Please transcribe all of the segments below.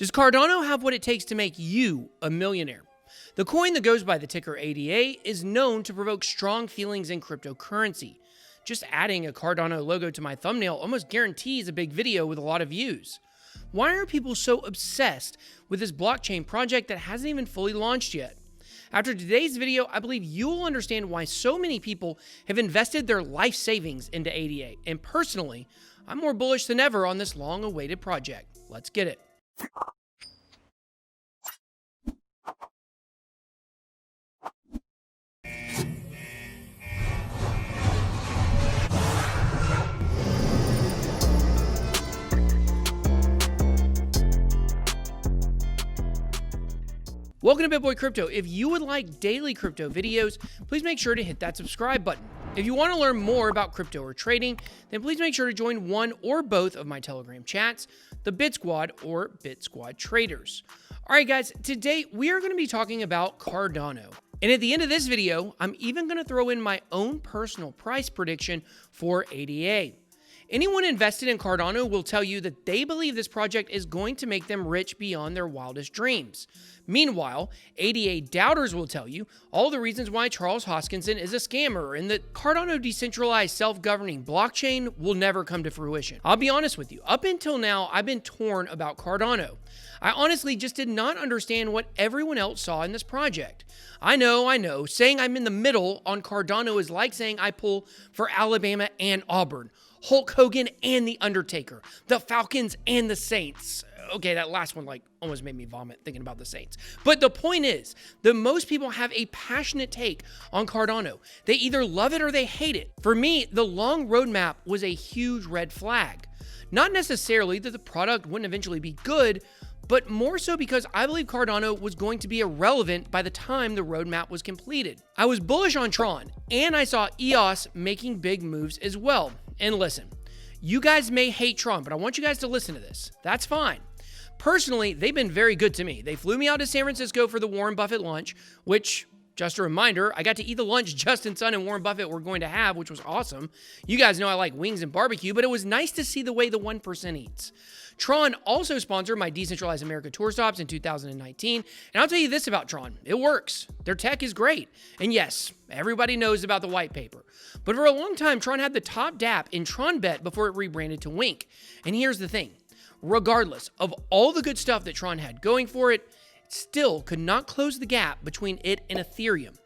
Does Cardano have what it takes to make you a millionaire? The coin that goes by the ticker ADA is known to provoke strong feelings in cryptocurrency. Just adding a Cardano logo to my thumbnail almost guarantees a big video with a lot of views. Why are people so obsessed with this blockchain project that hasn't even fully launched yet? After today's video, I believe you will understand why so many people have invested their life savings into ADA. And personally, I'm more bullish than ever on this long-awaited project. Let's get it. Welcome to BitBoyCrypto. If you would like daily crypto videos, please make sure to hit that subscribe button. If you want to learn more about crypto or trading, then please make sure to join one or both of my Telegram chats, the Bit Squad or Bit Squad Traders. All right, guys, today we are going to be talking about Cardano. And at the end of this video, I'm even going to throw in my own personal price prediction for ADA. Anyone invested in Cardano will tell you that they believe this project is going to make them rich beyond their wildest dreams. Meanwhile, ADA doubters will tell you all the reasons why Charles Hoskinson is a scammer and that Cardano decentralized self-governing blockchain will never come to fruition. I'll be honest with you, up until now, I've been torn about Cardano. I honestly just did not understand what everyone else saw in this project. I know, saying I'm in the middle on Cardano is like saying I pull for Alabama and Auburn, Hulk Hogan and The Undertaker, the Falcons and the Saints. Okay, that last one almost made me vomit thinking about the Saints. But the point is that most people have a passionate take on Cardano. They either love it or they hate it. For me, the long roadmap was a huge red flag. Not necessarily that the product wouldn't eventually be good, but more so because I believe Cardano was going to be irrelevant by the time the roadmap was completed. I was bullish on TRON, and I saw EOS making big moves as well. And listen, you guys may hate TRON, but I want you guys to listen to this. That's fine. Personally, they've been very good to me. They flew me out to San Francisco for the Warren Buffett lunch, which, just a reminder, I got to eat the lunch Justin Sun and Warren Buffett were going to have, which was awesome. You guys know I like wings and barbecue, but it was nice to see the way the 1% eats. TRON also sponsored my Decentralized America tour stops in 2019, and I'll tell you this about TRON, it works. Their tech is great. And yes, everybody knows about the white paper. But for a long time, TRON had the top dApp in TronBet before it rebranded to Wink. And here's the thing, regardless of all the good stuff that TRON had going for it, it still could not close the gap between it and Ethereum.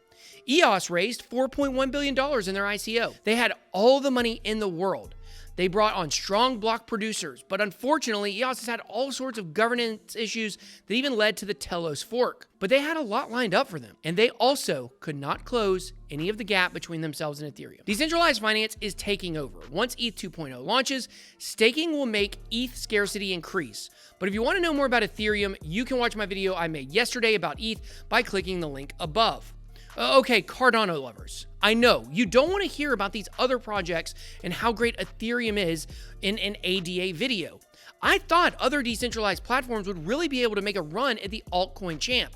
EOS raised $4.1 billion in their ICO. They had all the money in the world. They brought on strong block producers, but unfortunately, EOS has had all sorts of governance issues that even led to the Tezos fork. But they had a lot lined up for them, and they also could not close any of the gap between themselves and Ethereum. Decentralized finance is taking over. Once ETH 2.0 launches, staking will make ETH scarcity increase. But if you want to know more about Ethereum, you can watch my video I made yesterday about ETH by clicking the link above. Okay, Cardano lovers, I know you don't want to hear about these other projects and how great Ethereum is in an ADA video. I thought other decentralized platforms would really be able to make a run at the altcoin champ.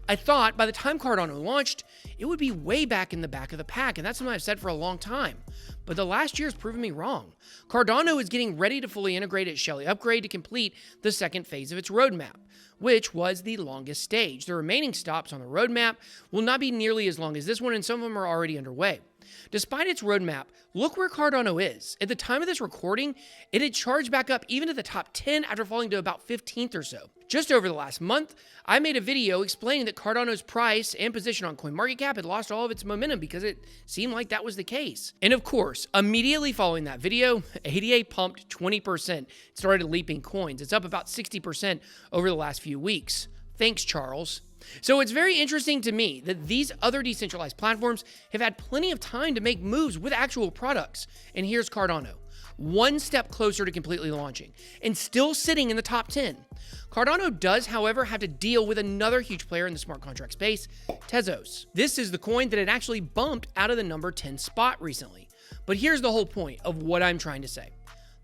I thought by the time Cardano launched, it would be way back in the back of the pack, and that's something I've said for a long time. But the last year has proven me wrong. Cardano is getting ready to fully integrate its Shelley upgrade to complete the second phase of its roadmap, which was the longest stage. The remaining stops on the roadmap will not be nearly as long as this one, and some of them are already underway. Despite its roadmap, look where Cardano is. At the time of this recording, it had charged back up even to the top 10 after falling to about 15th or so. Just over the last month, I made a video explaining that Cardano's price and position on CoinMarketCap had lost all of its momentum because it seemed like that was the case. And of course, immediately following that video, ADA pumped 20%, and started leaping coins. It's up about 60% over the last few weeks. Thanks, Charles. So it's very interesting to me that these other decentralized platforms have had plenty of time to make moves with actual products. And here's Cardano, one step closer to completely launching and still sitting in the top 10. Cardano does, however, have to deal with another huge player in the smart contract space, Tezos. This is the coin that had actually bumped out of the number 10 spot recently. But here's the whole point of what I'm trying to say.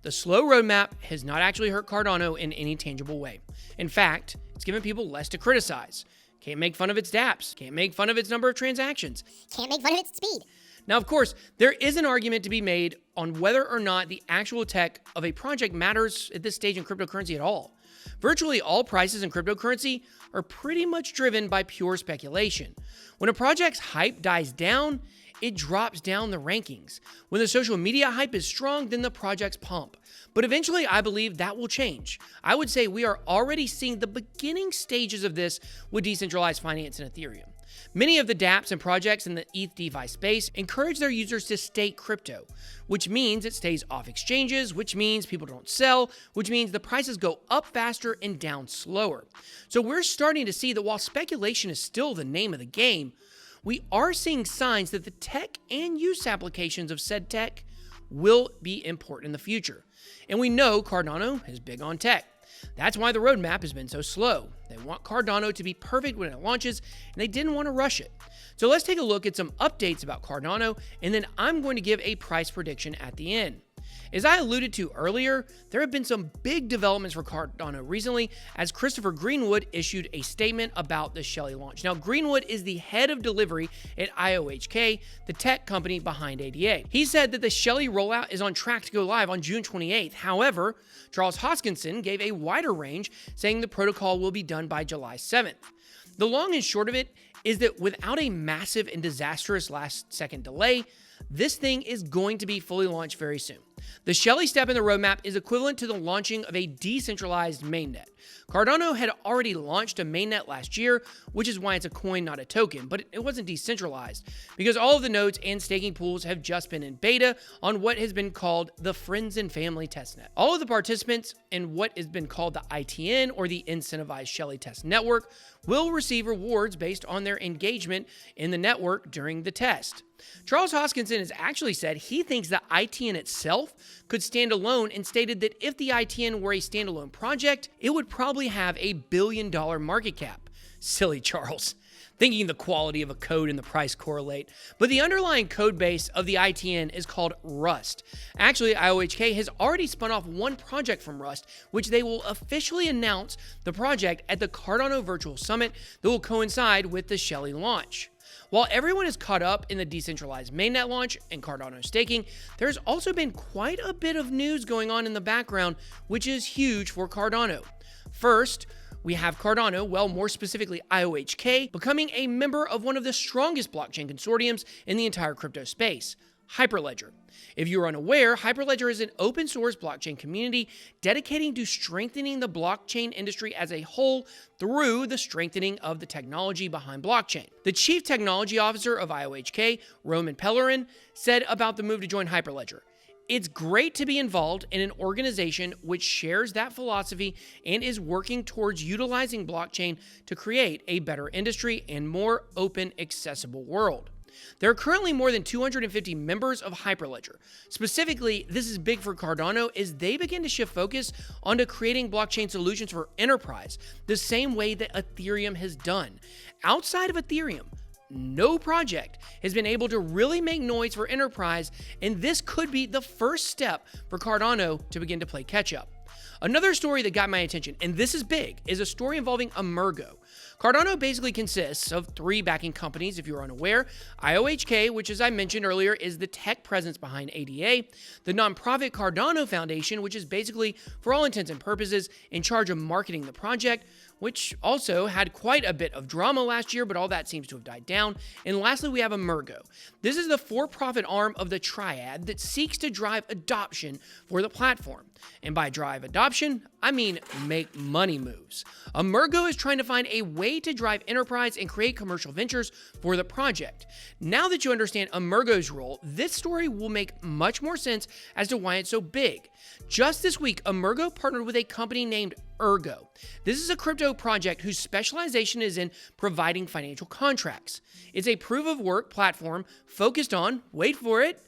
The slow roadmap has not actually hurt Cardano in any tangible way. In fact, it's given people less to criticize. Can't make fun of its dApps. Can't make fun of its number of transactions. Can't make fun of its speed. Now, of course, there is an argument to be made on whether or not the actual tech of a project matters at this stage in cryptocurrency at all. Virtually all prices in cryptocurrency are pretty much driven by pure speculation. When a project's hype dies down, it drops down the rankings. When the social media hype is strong, then the projects pump. But eventually, I believe that will change. I would say we are already seeing the beginning stages of this with decentralized finance and Ethereum. Many of the dApps and projects in the ETH DeFi space encourage their users to stake crypto, which means it stays off exchanges, which means people don't sell, which means the prices go up faster and down slower. So we're starting to see that while speculation is still the name of the game, we are seeing signs that the tech and use applications of said tech will be important in the future. And we know Cardano is big on tech. That's why the roadmap has been so slow. They want Cardano to be perfect when it launches, and they didn't want to rush it. So let's take a look at some updates about Cardano, and then I'm going to give a price prediction at the end. As I alluded to earlier, there have been some big developments for Cardano recently as Christopher Greenwood issued a statement about the Shelley launch. Now, Greenwood is the head of delivery at IOHK, the tech company behind ADA. He said that the Shelley rollout is on track to go live on June 28th. However, Charles Hoskinson gave a wider range, saying the protocol will be done by July 7th. The long and short of it is that without a massive and disastrous last-second delay, this thing is going to be fully launched very soon. The Shelley step in the roadmap is equivalent to the launching of a decentralized mainnet. Cardano had already launched a mainnet last year, which is why it's a coin, not a token, but it wasn't decentralized because all of the nodes and staking pools have just been in beta on what has been called the Friends and Family testnet. All of the participants in what has been called the ITN, or the Incentivized Shelley Test Network, will receive rewards based on their engagement in the network during the test. Charles Hoskinson has actually said he thinks the ITN itself could stand alone and stated that if the ITN were a standalone project, it would probably have $1 billion market cap. Silly Charles, thinking the quality of a code and the price correlate. But the underlying code base of the ITN is called Rust. Actually, IOHK has already spun off one project from Rust, which they will officially announce the project at the Cardano Virtual Summit that will coincide with the Shelley launch. While everyone is caught up in the decentralized mainnet launch and Cardano staking, there's also been quite a bit of news going on in the background, which is huge for Cardano. First, we have Cardano, well, more specifically IOHK, becoming a member of one of the strongest blockchain consortiums in the entire crypto space, Hyperledger. If you're unaware, Hyperledger is an open source blockchain community dedicating to strengthening the blockchain industry as a whole through the strengthening of the technology behind blockchain. The chief technology officer of IOHK, Roman Pellerin, said about the move to join Hyperledger, "It's great to be involved in an organization which shares that philosophy and is working towards utilizing blockchain to create a better industry and more open, accessible world." There are currently more than 250 members of Hyperledger. Specifically, this is big for Cardano as they begin to shift focus onto creating blockchain solutions for enterprise, the same way that Ethereum has done. Outside of Ethereum, no project has been able to really make noise for enterprise, and this could be the first step for Cardano to begin to play catch-up. Another story that got my attention, and this is big, is a story involving Emurgo. Cardano basically consists of three backing companies, if you're unaware. IOHK, which as I mentioned earlier, is the tech presence behind ADA. The nonprofit Cardano Foundation, which is basically, for all intents and purposes, in charge of marketing the project, which also had quite a bit of drama last year, but all that seems to have died down. And lastly, we have Emurgo. This is the for-profit arm of the triad that seeks to drive adoption for the platform. And by drive adoption, I mean make money moves. Emurgo is trying to find a way to drive enterprise and create commercial ventures for the project. Now that you understand Emurgo's role, this story will make much more sense as to why it's so big. Just this week, Emurgo partnered with a company named Ergo. This is a crypto project whose specialization is in providing financial contracts. It's a proof-of-work platform focused on, wait for it,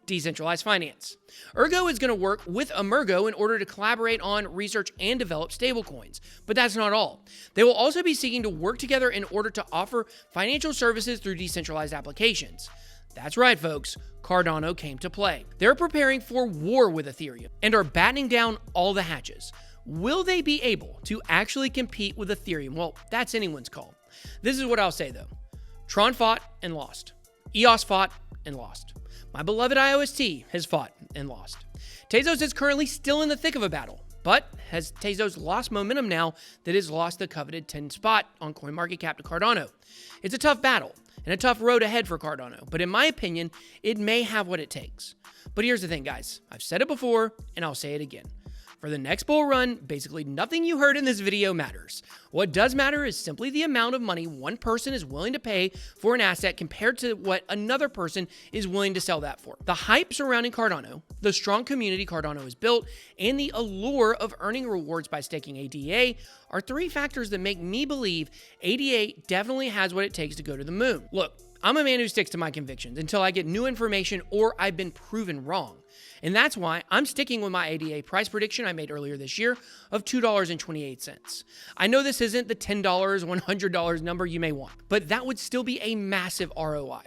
decentralized finance. Ergo is going to work with Emurgo in order to collaborate on research and develop stablecoins. But that's not all. They will also be seeking to work together in order to offer financial services through decentralized applications. That's right, folks. Cardano came to play. They're preparing for war with Ethereum and are battening down all the hatches. Will they be able to actually compete with Ethereum? Well, that's anyone's call. This is what I'll say, though. TRON fought and lost. EOS fought and lost. My beloved IOST has fought and lost. Tezos is currently still in the thick of a battle, But has Tezos lost momentum now that it's lost the coveted 10 spot on CoinMarketCap to Cardano? It's a tough battle and a tough road ahead for Cardano, but in my opinion, it may have what it takes. But here's the thing, guys. I've said it before, and I'll say it again. For the next bull run, basically nothing you heard in this video matters. What does matter is simply the amount of money one person is willing to pay for an asset compared to what another person is willing to sell that for. The hype surrounding Cardano, the strong community Cardano has built, and the allure of earning rewards by staking ADA are three factors that make me believe ADA definitely has what it takes to go to the moon. Look, I'm a man who sticks to my convictions until I get new information or I've been proven wrong. And that's why I'm sticking with my ADA price prediction I made earlier this year of $2.28. I know this isn't the $10, $100 number you may want, but that would still be a massive ROI.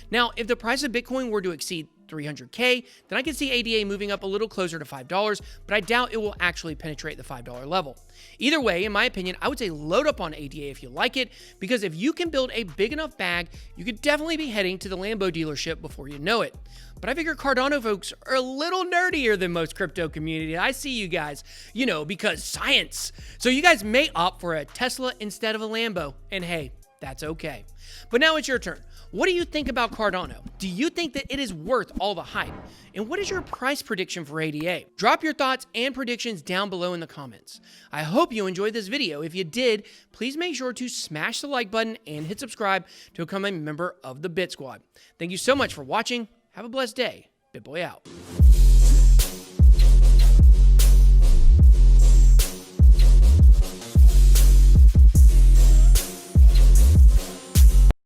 Now, if the price of Bitcoin were to exceed 300K, then I could see ADA moving up a little closer to $5, but I doubt it will actually penetrate the $5 level. Either way, in my opinion, I would say load up on ADA if you like it, because if you can build a big enough bag, you could definitely be heading to the Lambo dealership before you know it. But I figure Cardano folks are a little nerdier than most crypto community. I see you guys, because science. So you guys may opt for a Tesla instead of a Lambo, and hey, that's okay. But now it's your turn. What do you think about Cardano? Do you think that it is worth all the hype? And what is your price prediction for ADA? Drop your thoughts and predictions down below in the comments. I hope you enjoyed this video. If you did, please make sure to smash the like button and hit subscribe to become a member of the Bit Squad. Thank you so much for watching. Have a blessed day. BitBoy out.